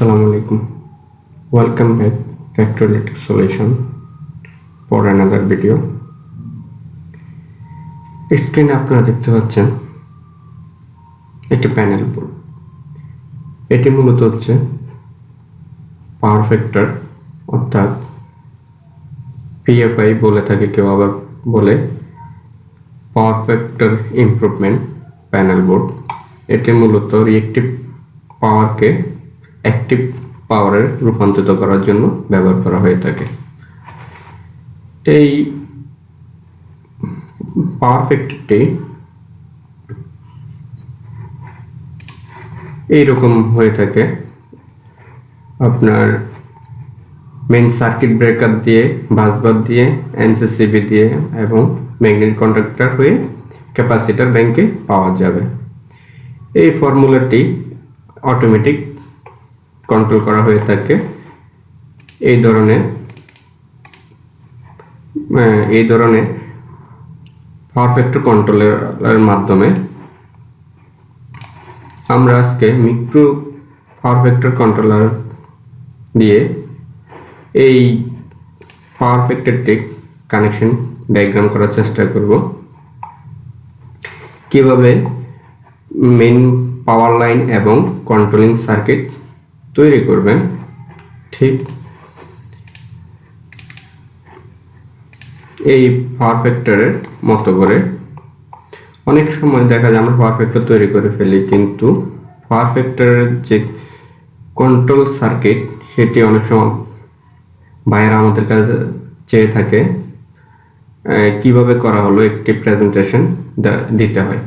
Assalamu alaikum. Welcome back to Electric Solution for another video. স্ক্রিনে আপনারা দেখতে পাচ্ছেন একটি প্যানেল বোর্ড। এটি মূলত হচ্ছে পাওয়ার ফ্যাক্টর অর্থাৎ PFI বলে থাকে, কেউ আবার বলে power factor improvement panel board. এটি মূলত রিঅ্যাক্টিভ পাওয়ারকে অ্যাক্টিভ পাওয়ারে রূপান্তরিত করার জন্য ব্যবহার করা হয়ে থাকে। এই পাওয়ার ফ্যাক্টরটি এইরকম হয়ে থাকে, আপনার মেইন সার্কিট ব্রেকার দিয়ে, বাসবার দিয়ে, এমসিসিবি দিয়ে এবং ম্যাগনেটিক কন্ডাক্টর হয়ে ক্যাপাসিটর ব্যাংকে পাওয়া যাবে। এই ফর্মুলাটি অটোমেটিক কন্ট্রোল করা হয়ে থাকে। এই ধরনের পাওয়ার ফ্যাক্টর কন্ট্রোলের মাধ্যমে আমরা আজকে মিক্রো পাওয়ার ফ্যাক্টর কন্ট্রোলার দিয়ে এই পাওয়ার ফ্যাক্টরটি কানেকশন ডায়াগ্রাম করার চেষ্টা করব। কিভাবে মেইন পাওয়ার লাইন এবং কন্ট্রোলিং সার্কিট তৈরি করবেন, ঠিক এই পাওয়ার ফ্যাক্টরের মতো করে। অনেক সময় দেখা যায় আমরা পাওয়ার ফ্যাক্টর তৈরি করে ফেলি, কিন্তু পাওয়ার ফ্যাক্টরের যে কন্ট্রোল সার্কিট সেটি অনেক সময় বাইরে আমাদের কাছে চেয়ে থাকে কিভাবে করা হলো একটি প্রেজেন্টেশন দিতে হয়।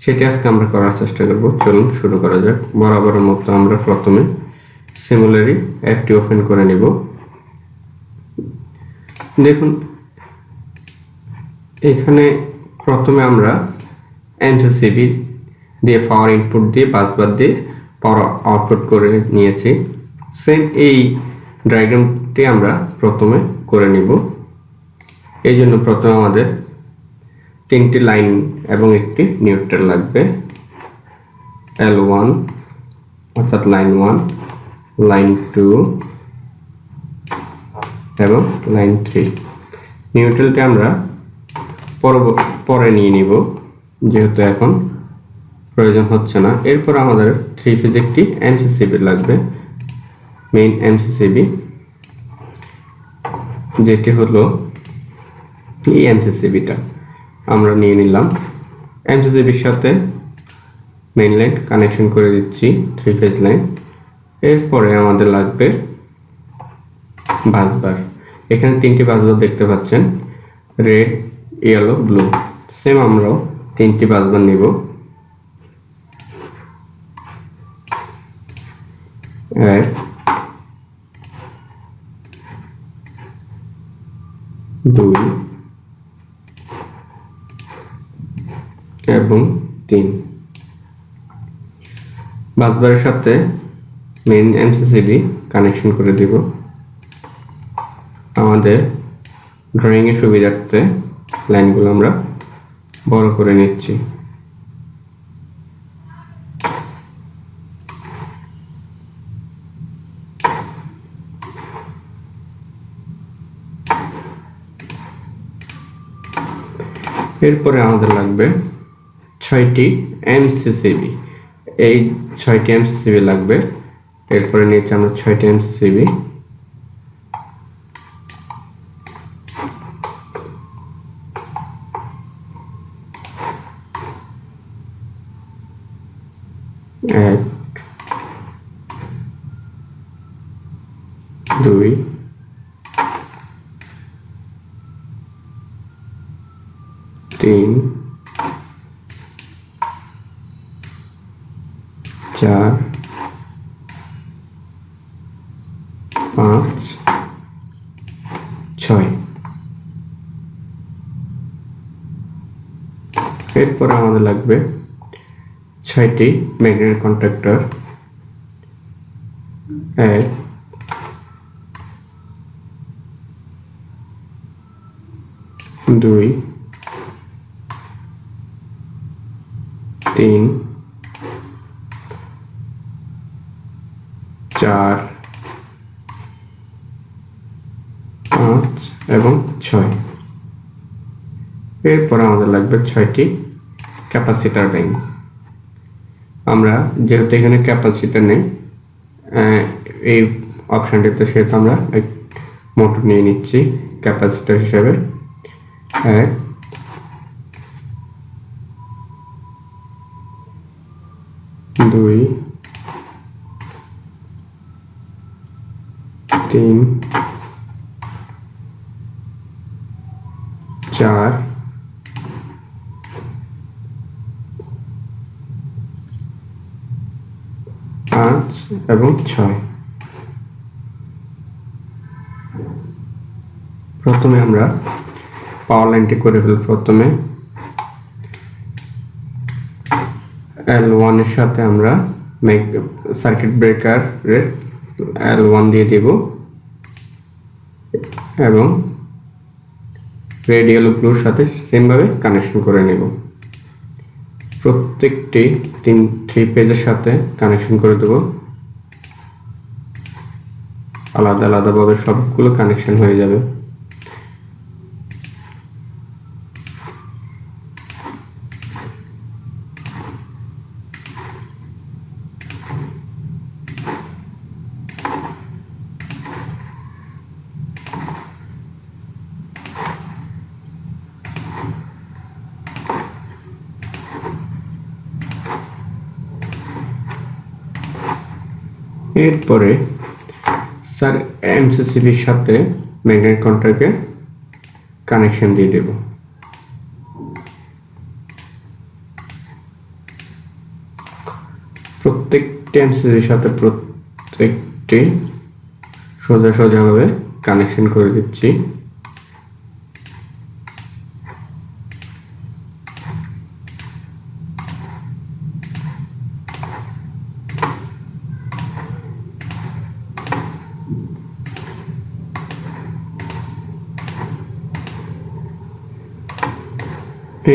সেটি আজকে আমরা করার চেষ্টা করব। চলুন শুরু করা যাক। বরাবরের মতো আমরা প্রথমে সিমুলারি অ্যাপটি ওপেন করে নিব। দেখুন, এখানে প্রথমে আমরা এমসিসিবি দিয়ে পাওয়ার ইনপুট দিয়ে বাসবার দিয়ে পাওয়ার আউটপুট করে নিয়েছি। সেম এই ডায়াগ্রামটি আমরা প্রথমে করে নিব। এই জন্য প্রথমে আমাদের তিনটি লাইন এবং একটি নিউট্রাল লাগবে। L1 অর্থাৎ লাইন 1, লাইন 2 এবং লাইন 3। নিউট্রালটি আমরা পরে নিয়ে নিব, যেহেতু এখন প্রয়োজন হচ্ছে না। এরপর আমাদের 3 ফেজ একটি এমসিসিবি লাগবে, মেইন এমসিসিবি, যেটি হলো এই এমসিসিবিটা আমরা নিয়ে নিলাম। এমসিসিবির সাথে মেইন লাইন কানেকশন করে দিচ্ছি, 3 ফেজ লাইন। এরপরে আমাদের লাগবে বাসবার। এখানে 3টি বাসবার দেখতে পাচ্ছেন, রেড, ইয়েলো, ব্লু। সেম আমরাও 3টি বাসবার নিব। 1, 2 এবং 3। বাসবারের সাথে মেইন এমসিসিবি কানেকশন করে দিব। আমাদের ড্রয়িং এর সুবিধার্থে লাইনগুলো আমরা বড় করে নিচ্ছি। এরপরে আমাদের লাগবে 6টি এমসিসিবি। এই 6টি এমসিসিবি লাগবে। এরপরে নিচে আমরা 6টি এমসিসিবি। এক, 2, 3, 4, 5, 6। এরপর আমাদের লাগবে 6টি ম্যাগনেটিক কন্ডাক্টর। 1, 2, 3, 4, 5 এবং 6। এরপর আমাদের লাগবে 6টি ক্যাপাসিটর ব্যাংক। আমরা যেহেতু এখানে ক্যাপাসিটর নেই এই অপশনটিতে, সেহেতু আমরা মোটর নিয়ে নিচ্ছি ক্যাপাসিটর হিসেবে। 1, 2, 3, 4, 5 এবং 6। প্রথমে আমরা পাওয়ার লাইনটি করে ফেলব। প্রথমে L1 এর সাথে আমরা সার্কিট ব্রেকারের L1 দিয়ে দেব এবং রেডিয়াল গ্লুর সাথে সেমভাবে কানেকশন করে নেব। প্রত্যেকটি 3 পেজের সাথে কানেকশন করে দেব। আলাদা আলাদাভাবে সবগুলো কানেকশন হয়ে যাবে। এরপরে স্যার এমসিসিবির সাথে ম্যাগনেট কন্ট্যাক্টে কানেকশন দিয়ে দেব। প্রত্যেকটি এমসিসিবির সাথে প্রত্যেকটি সোজাভাবে কানেকশন করে দিচ্ছি।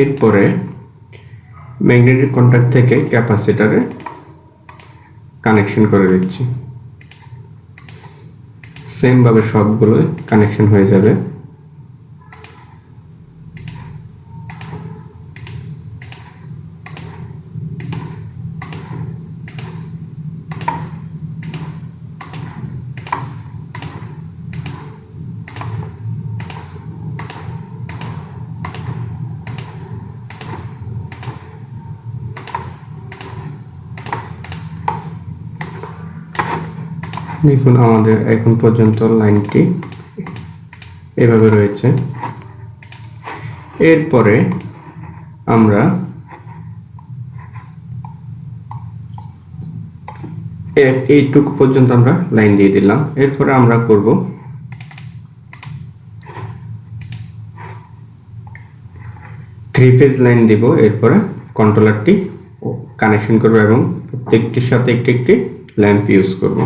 এরপরে ম্যাগনেটিক কন্ট্যাক্ট থেকে ক্যাপাসিটরে কানেকশন করে দিচ্ছি। সেম ভাবে সবগুলো কানেকশন হয়ে যাবে। দেখুন আমাদের এখন পর্যন্ত লাইনটি এভাবে রয়েছে। এরপরে আমরা এইটুকু পর্যন্ত আমরা লাইন দিয়ে দিলাম। এরপরে আমরা করব 3 ফেজ লাইন দেব। এরপরে কন্ট্রোলারটি কানেকশন করব এবং প্রত্যেকটির সাথে একটি ল্যাম্প ইউজ করব।